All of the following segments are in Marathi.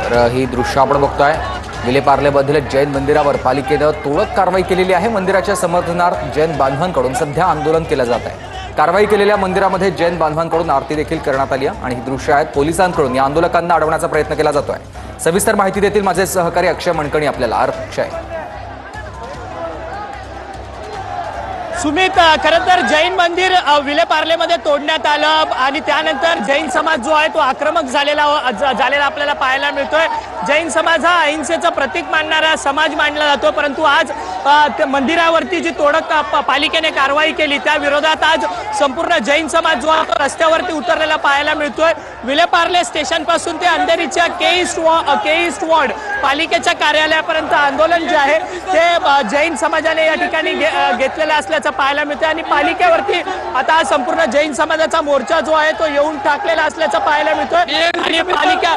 तर ही दृश्य आपण बघतोय विलेपार्लेमधील जैन मंदिरावर पालिकेने तोडक कारवाई केलेली आहे। मंदिराच्या समर्थनार्थ जैन बांधवांकडून सध्या आंदोलन केलं जात आहे। कारवाई केलेल्या मंदिरामध्ये जैन बांधवांकडून आरती देखील करण्यात आली आहे आणि ही दृश्य आहेत पोलिसांकडून या आंदोलकांना अडवण्याचा प्रयत्न केला जातोय। सविस्तर माहिती देतील माझे सहकारी अक्षय मणकणी आपल्याला। अक्षय, सुमित, खरं तर जैन मंदिर विलेपार्लेमध्ये तोडण्यात आलं आणि त्यानंतर जैन समाज जो आहे तो आक्रमक झालेला आपल्याला पाहायला मिळतोय। जैन समाज हा अहिंसेचं प्रतीक मानणारा समाज मानला जातो, परंतु आज मंदिरावरती जी तोडक पालिकेने कारवाई केली त्या विरोधात आज संपूर्ण जैन समाज जो आहे तो रस्त्यावरती उतरलेला पाहायला मिळतोय। विलेपार्ले स्टेशन पासून ते अंधेरीच्या के ईस्ट वॉर्ड पालिकेच्या कार्यालयापर्यंत आंदोलन जे आहे ते जैन समाजाने या ठिकाणी घेतलेलं असल्याचं पाहायला मिळतं आणि पालिकेवरती आता संपूर्ण जैन समाजाचा मोर्चा जो आहे तो येऊन टाकलेला असल्याचं पाहायला मिळतोय आणि पालिका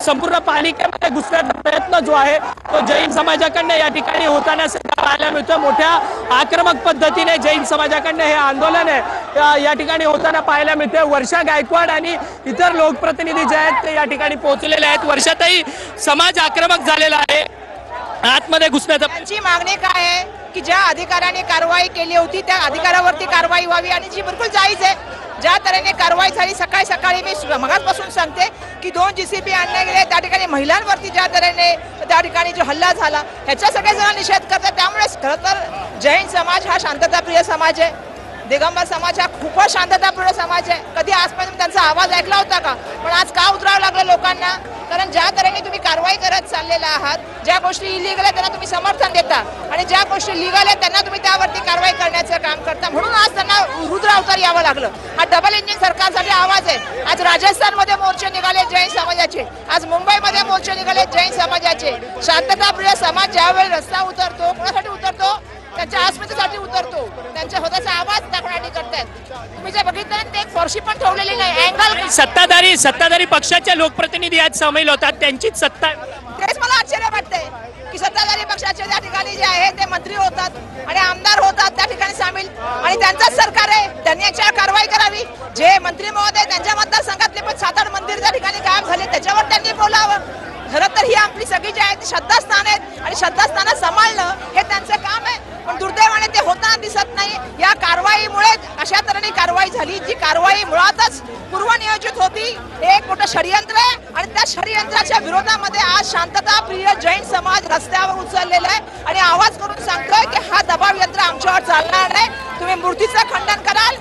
संपूर्ण पालिकेमध्ये घुसण्याचा प्रयत्न जो आहे तो जैन समाजाकडनं या ठिकाणी होताना पाहायला मिळतोय। मोठ्या आक्रमक पद्धतीने जैन समाजाकडनं हे आंदोलन आहे या ठिकाणी होताना पाहायला मिळतंय। वर्षा गायकवाड आणि इतर लोकप्रतिनिधी जे आहेत ते या ठिकाणी पोहोचलेले आहेत। वर्षातही समाज आक्रमक झालेला आहे, आतमध्ये घुसण्याचा त्यांची मागणी काय आहे की ज्या अधिकाऱ्याने कारवाई केली होती त्या अधिकाऱ्यावरती कारवाई व्हावी आणि जी बिलकुल जायज आहे ज्या तऱ्हेने कारवाई झाली। सकाळी मी मगाचपासून सांगते की 2 GCP आणले गेले, त्या ठिकाणी महिलांवरती ज्या तऱ्हेने त्या ठिकाणी जो हल्ला झाला ह्याचा सगळेजण निषेध करतात। त्यामुळे खरं तर जैन समाज हा शांतताप्रिय समाज आहे, दिगंबर समाज हा खूपच शांतताप्रिय समाज आहे। कधी आजपर्यंत त्यांचा आवाज ऐकला होता का? पण आज का उतरावं लागलं लोकांना? कारण ज्या तऱ्हेने तुम्ही कारवाई करत चाललेला आहात, ज्या गोष्टी इलिगल आहेत त्यांना तुम्ही समर्थन देता आणि ज्या गोष्टी लिगल आहेत त्यांना तुम्ही त्यावरती कारवाई करण्याचं काम करता, म्हणून आज त्यांना रुद्र अवतार यावं लागलं। हा डबल इंजिन सरकारसाठी आवाज आहे। आज राजस्थानमध्ये मोर्चे निघाले जैन समाजाचे, आज मुंबईमध्ये मोर्चे निघाले जैन समाजाचे। शांतताप्रिय समाज ज्यावेळी रस्ता उतरतो कोणासाठी उतरतो? त्यांच्या अस्मितेसाठी उतरतो, त्यांच्या स्वतःचा आवाज दाखवण्यासाठी करतायत। तुम्ही जे बघितलं ते एक फॉर्शी पण ठेवलेली नाही अँगल। सत्ताधारी पक्षाचे लोकप्रतिनिधी आज सामील होतात, त्यांचीच सत्ता। तेच मला आश्चर्य वाटतंय की सत्ताधारी पक्षाचे त्या ठिकाणी जे आहे ते मंत्री होतात आणि आमदार होतात त्या ठिकाणी सामील आणि त्यांचंच सरकार आहे, त्यांनी याच्यावर कारवाई करावी। जे मंत्री महोदय त्यांच्या मतदारसंघातले पण 7-8 मंदिर त्या ठिकाणी गायब झाले त्याच्यावर त्यांनी बोलावं। खरं तर ही आपली सगळी जी आहे ती श्रद्धास्थान आहेत आणि श्रद्धास्थानं सांभाळणं हे त्यांचं काम आहे, पण दुर्दैवाने ते होताना दिसत नाही। या कारवाईमुळे अशा तऱ्हेने कारवाई झाली जी कारवाई मुळातच पूर्वनियोजित होती, एक मोठं षडयंत्र आहे आणि त्या षडयंत्राच्या विरोधामध्ये आज शांतताप्रिय जैन समाज रस्त्यावर उचललेला आहे आणि आवाज करून सांगतोय की हा दबाव यंत्र आमच्यावर चालणार नाही। तुम्ही मूर्तीचं खंडन कराल